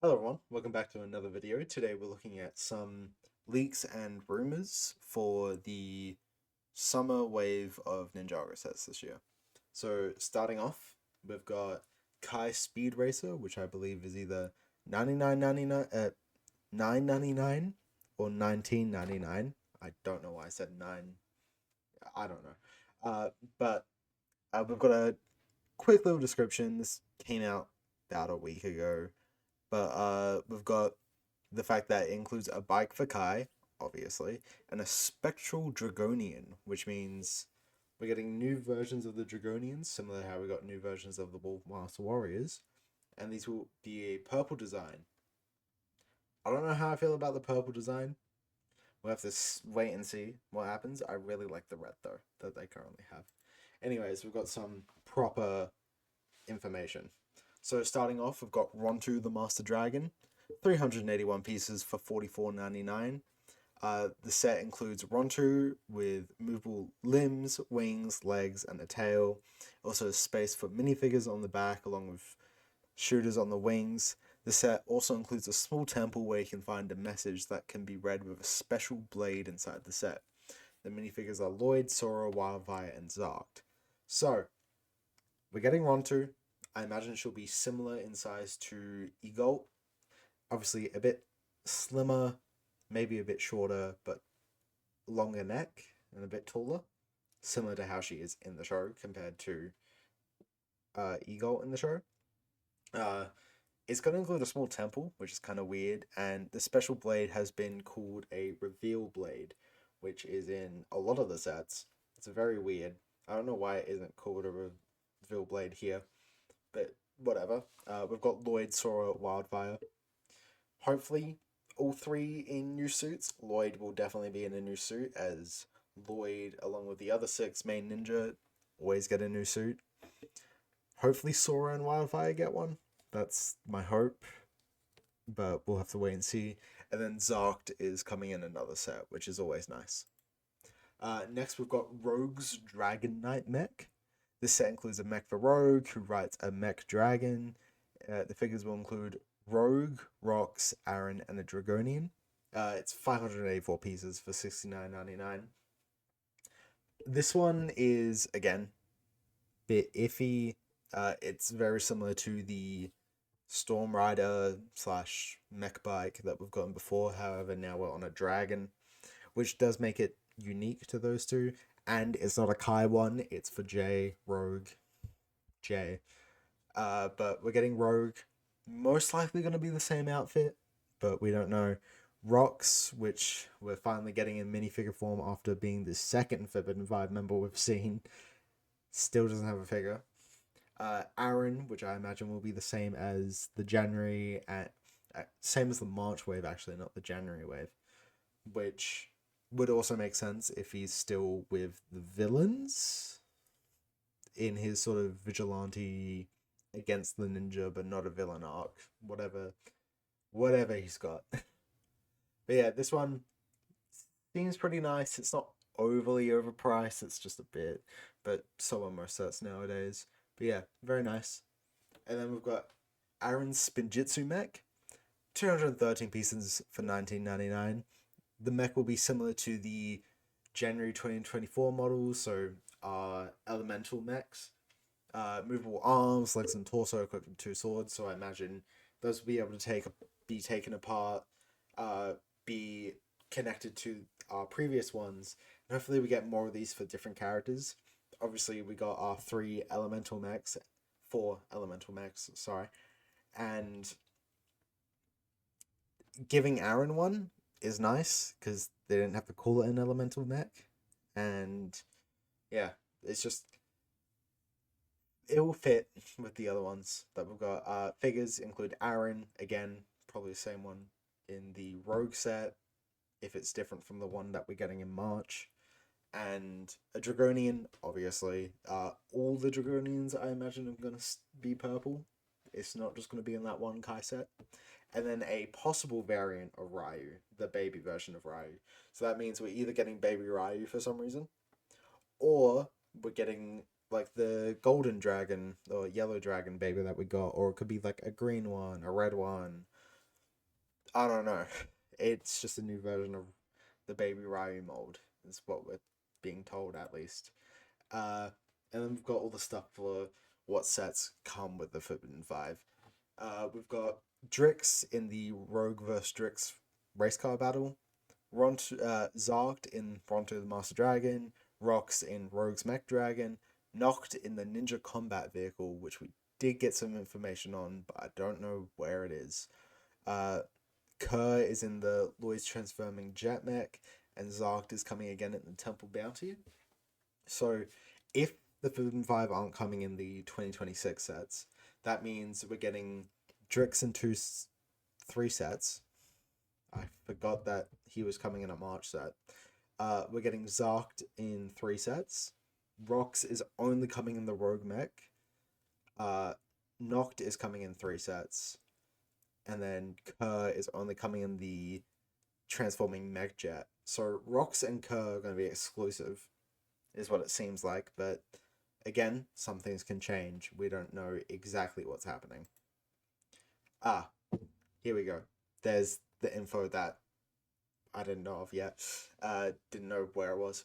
Hello everyone, welcome back to another video. Today we're looking at some leaks and rumors for the summer wave of Ninjago sets this year. So starting off, we've got Kai Speed Racer, which I believe is either 99.99 at 9.99 or 19.99. I don't know why I said 9. I don't know. But we've got a quick little description. This came out about a week ago. But we've got the fact that it includes a bike for Kai, obviously, and a spectral Dragonian, which means we're getting new versions of the Dragonians, similar to how we got new versions of the Wolf Master Warriors, and these will be a purple design. I don't know how I feel about the purple design. We'll have to wait and see what happens. I really like the red, though, that they currently have. Anyways, we've got some proper information. So starting off, we've got Rontu the Master Dragon, 381 pieces for 44.99. The set includes Rontu with movable limbs, wings, legs, and a tail. Also, space for minifigures on the back, along with shooters on the wings. The set also includes a small temple where you can find a message that can be read with a special blade inside the set. The minifigures are Lloyd, Sora, Wildfire, and Zarked. So, we're getting Rontu. I imagine she'll be similar in size to Egolt. Obviously, a bit slimmer, maybe a bit shorter, but longer neck and a bit taller. Similar to how she is in the show compared to Egolt in the show. Uh, it's going to include a small temple, which is kind of weird, and the special blade has been called a reveal blade, which is in a lot of the sets. It's very weird. I don't know why it isn't called a reveal blade here, but whatever. We've got Lloyd, Sora, Wildfire. Hopefully, all three in new suits. Lloyd will definitely be in a new suit, as Lloyd, along with the other six main ninja, always get a new suit. Hopefully, Sora and Wildfire get one. That's my hope, but we'll have to wait and see. And then Zarked is coming in another set, which is always nice. Next, we've got Rogue's Dragon Knight mech. This set includes a mech for Rogue, who rides a mech dragon. The figures will include Rogue, Rox, Aaron, and a Dragonian. It's 584 pieces for 69.99. This one is, again, bit iffy. It's very similar to the Storm Rider slash mech bike that we've gotten before. However, now we're on a dragon, which does make it unique to those two. And it's not a Kai one, it's for J, Rogue, J. But we're getting Rogue. Most likely going to be the same outfit, but we don't know. Rox, which we're finally getting in minifigure form after being the second Forbidden Five member we've seen, still doesn't have a figure. Aaron, which I imagine will be the same as the January, same as the March wave, actually, not the January wave, which would also make sense if he's still with the villains in his sort of vigilante against the ninja, but not a villain arc, whatever he's got. But yeah, this one seems pretty nice. It's not overly overpriced. It's just a bit, but so are most sets nowadays. But yeah, very nice. And then we've got Aaron's Spinjitzu mech, 213 pieces for 19.99. The mech will be similar to the January 2024 models, so elemental mechs. Movable arms, legs, and torso equipped with two swords. So I imagine those will be able to be taken apart, be connected to our previous ones. And hopefully, we get more of these for different characters. Obviously, we got our four elemental mechs. Sorry, and giving Aaron one is nice because they didn't have to call it an elemental mech, and yeah, it's just it will fit with the other ones that we've got. Figures include Aaron, again, probably the same one in the Rogue set, if it's different from the one that we're getting in March. And a Dragonian, obviously. All the Dragonians, I imagine, are going to be purple. It's not just going to be in that one Kai set. And then a possible variant of Ryu, the baby version of Ryu. So that means we're either getting baby Ryu for some reason, or we're getting like the golden dragon or yellow dragon baby that we got, or it could be like a green one, a red one, I don't know. It's just a new version of the Baby Ryu mold, is what we're being told at least. Uh, and then we've got all the stuff for what sets come with the Forbidden Five. We've got Drix in the Rogue vs. Drix race car battle, Zarked in Ronto the Master Dragon, Rox in Rogue's Mech Dragon, Noct in the Ninja Combat Vehicle, which we did get some information on, but I don't know where it is. Uh, Kerr is in the Lloyd's Transforming Jet Mech, and Zarked is coming again in the Temple Bounty. So, if the Forbidden Five aren't coming in the 2026 sets, that means we're getting Drix in three sets. I forgot that he was coming in a March set. We're getting Zarked in three sets. Rox is only coming in the Rogue Mech. Noct is coming in three sets. And then Kerr is only coming in the Transforming Mech Jet. So Rox and Kerr are going to be exclusive, is what it seems like. But again, some things can change. We don't know exactly what's happening. Here we go. There's the info that I didn't know of yet. Didn't know where it was.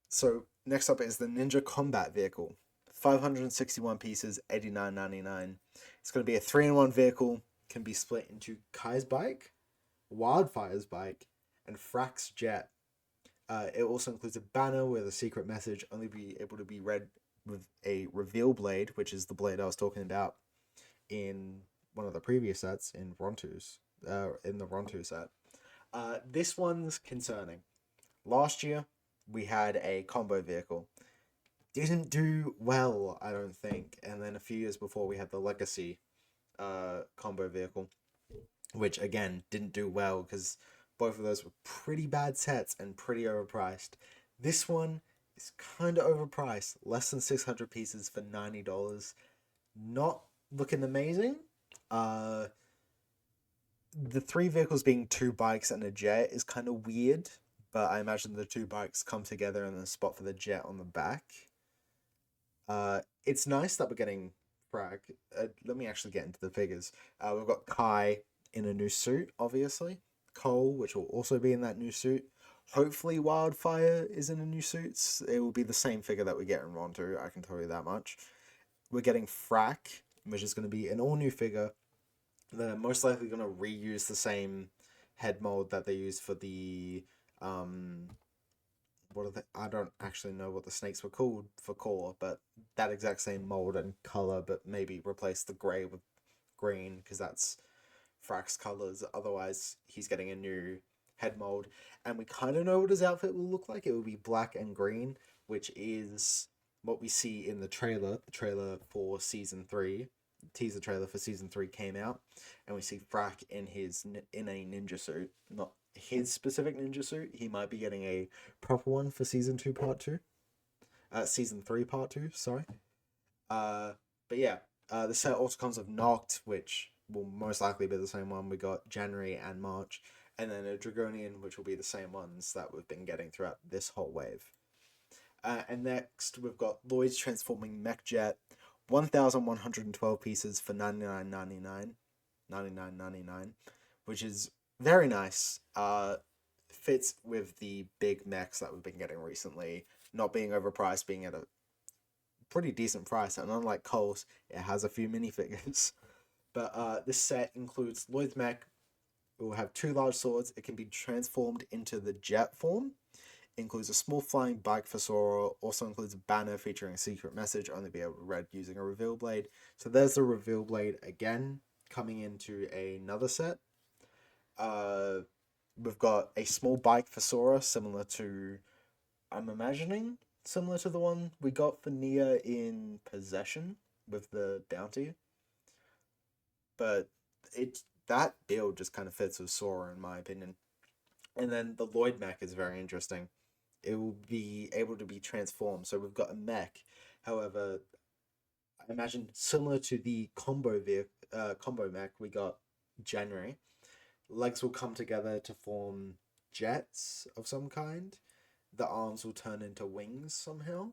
So next up is the Ninja Combat Vehicle. 561 pieces, $89.99. It's going to be a 3-in-1 vehicle. Can be split into Kai's bike, Wildfire's bike, and Frack's jet. It also includes a banner with a secret message, only be able to be read with a reveal blade, which is the blade I was talking about in one of the previous sets in the Rontu set. This one's concerning. Last year, we had a combo vehicle. Didn't do well, I don't think. And then a few years before, we had the Legacy combo vehicle, which again didn't do well because both of those were pretty bad sets and pretty overpriced. This one is kind of overpriced, less than 600 pieces for $90. Not looking amazing. The three vehicles being two bikes and a jet is kind of weird, but I imagine the two bikes come together in the spot for the jet on the back. It's nice that we're getting Frag. Let me actually get into the figures. We've got Kai in a new suit, obviously. Cole, which will also be in that new suit. Hopefully Wildfire is in a new suit. It will be the same figure that we get in Ronto, I can tell you that much. We're getting Frack, which is going to be an all-new figure. They're most likely going to reuse the same head mold that they used for the I don't actually know what the snakes were called for core, but that exact same mold and color, but maybe replace the gray with green because that's Frack's colors. Otherwise, he's getting a new head mold, and we kind of know what his outfit will look like. It will be black and green, which is what we see in the trailer. The trailer for season 3, teaser trailer for season 3 came out, and we see Frack in a ninja suit, not his specific ninja suit. He might be getting a proper one for season 2 part 2. Season 3 part 2, sorry. But yeah, the set also comes with Noct, which will most likely be the same one we got January and March, and then a Dragonian, which will be the same ones that we've been getting throughout this whole wave. And next, we've got Lloyd's Transforming Mech Jet, 1,112 pieces for $99.99, which is very nice. Fits with the big mechs that we've been getting recently, not being overpriced, being at a pretty decent price, and unlike Cole's, it has a few minifigures. But this set includes Lloyd's mech. It will have 2 large swords. It can be transformed into the jet form. It includes a small flying bike for Sora. Also includes a banner featuring a secret message, only be able to read using a reveal blade. So there's the reveal blade again, coming into another set. We've got a small bike for Sora, similar to, I'm imagining, similar to the one we got for Nia in Possession with the bounty. But that build just kind of fits with Sora, in my opinion. And then the Lloyd mech is very interesting. It will be able to be transformed. So we've got a mech. However, I imagine similar to the combo mech we got January, legs will come together to form jets of some kind. The arms will turn into wings somehow.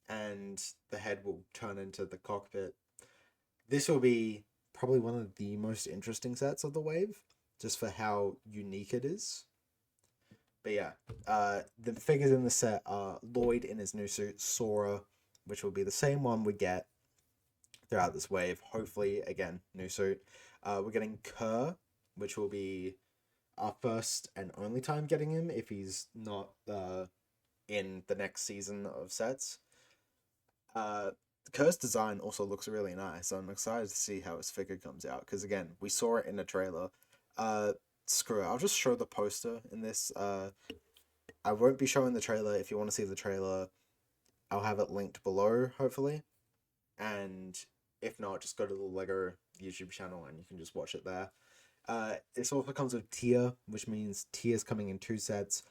And the head will turn into the cockpit. This will be probably one of the most interesting sets of the wave, just for how unique it is. But yeah, the figures in the set are Lloyd in his new suit, Sora, which will be the same one we get throughout this wave. Hopefully, again, new suit. We're getting Kerr, which will be our first and only time getting him if he's not in the next season of sets. Kerr's design also looks really nice. I'm excited to see how his figure comes out because again, we saw it in a trailer. Screw it. I'll just show the poster in this. I won't be showing the trailer. If you want to see the trailer, I'll have it linked below, hopefully. And if not, just go to the Lego YouTube channel and you can just watch it there. This also comes with Tia, which means Tia's coming in 2 sets.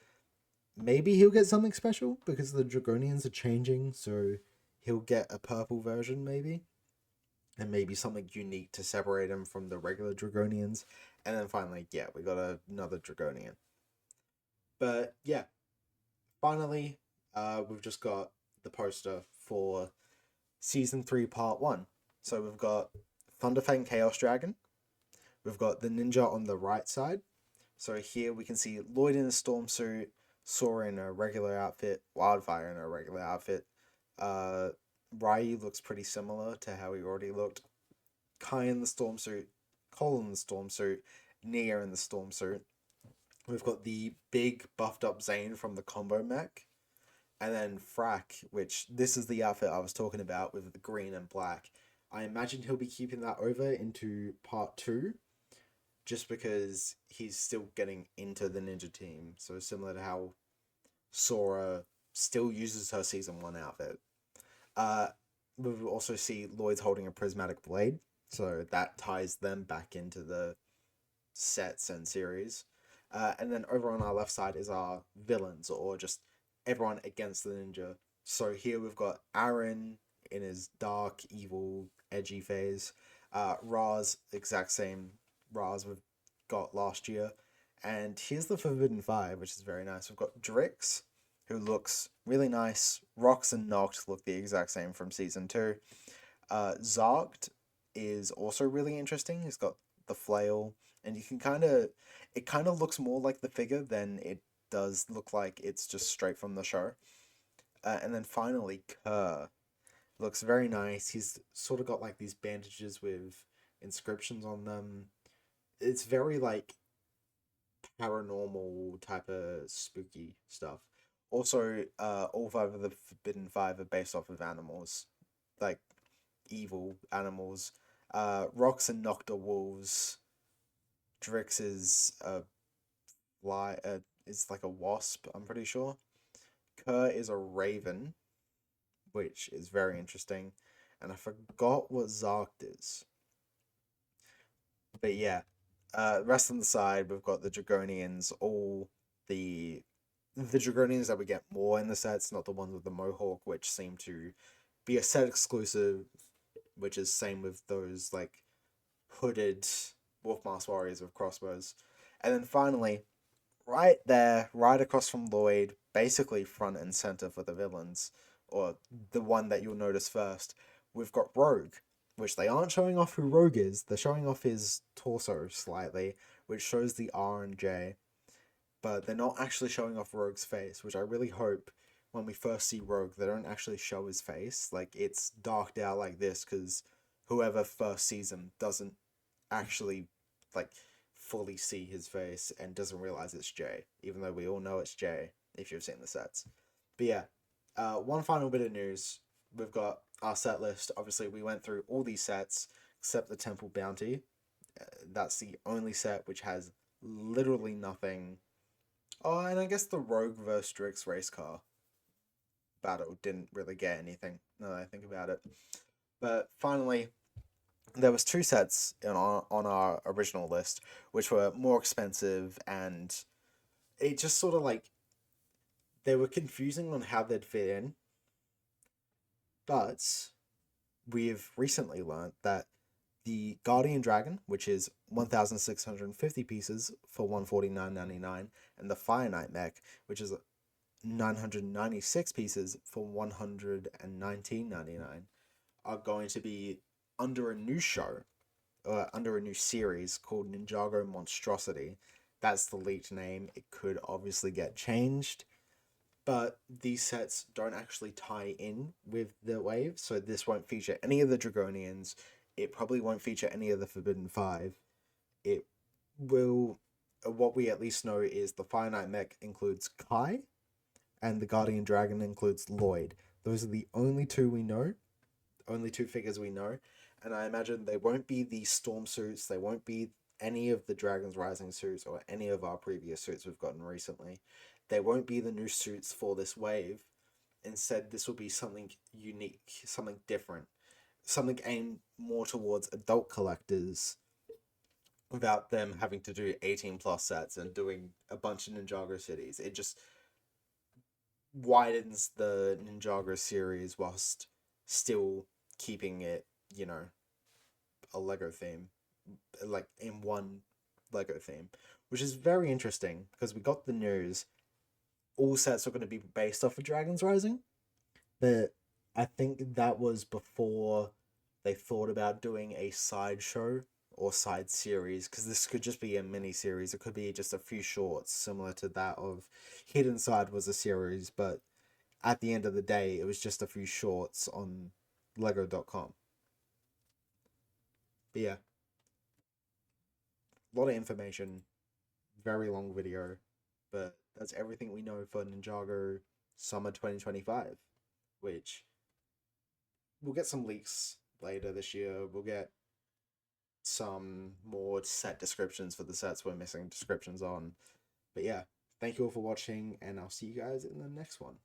Maybe he'll get something special because the Dragonians are changing, so he'll get a purple version, maybe. And maybe something unique to separate him from the regular Dragonians. And then finally, yeah, we got another Dragonian. But yeah, finally, we've just got the poster for Season 3, Part 1. So we've got Thunderfang Chaos Dragon. We've got the ninja on the right side. So here we can see Lloyd in a storm suit, Sora in a regular outfit, Wildfire in a regular outfit. Ryu looks pretty similar to how he already looked. Kai in the storm suit, Cole in the storm suit, Nia in the storm suit. We've got the big buffed up Zane from the combo mech. And then Frack, which this is the outfit I was talking about with the green and black. I imagine he'll be keeping that over into part 2. Just because he's still getting into the ninja team. So similar to how Sora still uses her season 1 outfit. We will also see Lloyd's holding a prismatic blade. So that ties them back into the sets and series. And then over on our left side is our villains, or just everyone against the ninja. So here we've got Aaron in his dark, evil, edgy phase. Raz, exact same Raz we've got last year. And here's the Forbidden Five, which is very nice. We've got Drix, who looks really nice. Rox and Noct look the exact same from Season 2. Zargt is also really interesting. He's got the flail, and you can it kind of looks more like the figure than it does look like it's just straight from the show. And then finally, Kerr looks very nice. He's sort of got like these bandages with inscriptions on them. It's very like paranormal type of spooky stuff. Also, all 5 of the Forbidden Five are based off of animals, like evil animals. Rox and Nocta wolves. Drix is a fly. Is like a wasp. I'm pretty sure. Kerr is a raven, which is very interesting, and I forgot what Zarkt is. But yeah, rest on the side, we've got the Dragonians, all the Dragonians that we get more in the sets, not the ones with the Mohawk, which seem to be a set exclusive, which is same with those like hooded Wolfmask warriors with crossbows. And then finally, right there, right across from Lloyd, basically front and center for the villains, or the one that you'll notice first, we've got Rogue, which they aren't showing off who Rogue is. They're showing off his torso slightly, which shows the R and J, but they're not actually showing off Rogue's face, which I really hope when we first see Rogue, they don't actually show his face. Like, it's darked out like this because whoever first sees him doesn't actually, like, fully see his face and doesn't realize it's Jay, even though we all know it's Jay if you've seen the sets. But yeah, one final bit of news. We've got our set list. Obviously, we went through all these sets except the Temple Bounty. That's the only set which has literally nothing. Oh, and I guess the Rogue vs. Drix race car battle didn't really get anything, now that I think about it. But finally, there was 2 sets on our original list, which were more expensive, and it just sort of like, they were confusing on how they'd fit in. But we've recently learned that the Guardian Dragon, which is 1,650 pieces for $149.99, and the Fire Knight mech, which is 996 pieces for $119.99, are going to be under a new show, under a new series called Ninjago Monstrosity. That's the leaked name. It could obviously get changed, but these sets don't actually tie in with the wave, so this won't feature any of the Dragonians. It probably won't feature any of the Forbidden Five. It will. What we at least know is the Fire Knight mech includes Kai, and the Guardian Dragon includes Lloyd. Those are the only two we know, only two figures we know, and I imagine they won't be the Storm suits, they won't be any of the Dragon's Rising suits or any of our previous suits we've gotten recently. They won't be the new suits for this wave. Instead, this will be something unique, something different, something aimed more towards adult collectors without them having to do 18 plus sets and doing a bunch of Ninjago cities. It just widens the Ninjago series whilst still keeping it, a Lego theme, like in one Lego theme, which is very interesting because we got the news. All sets are going to be based off of Dragon's Rising, but I think that was before they thought about doing a sideshow or side series, because this could just be a mini series. It could be just a few shorts, similar to that of Hidden Side was a series, but at the end of the day, it was just a few shorts on Lego.com. But yeah, a lot of information, very long video, but that's everything we know for Ninjago Summer 2025, which we'll get some leaks later this year. We'll get some more set descriptions for the sets we're missing descriptions on. But yeah, thank you all for watching, and I'll see you guys in the next one.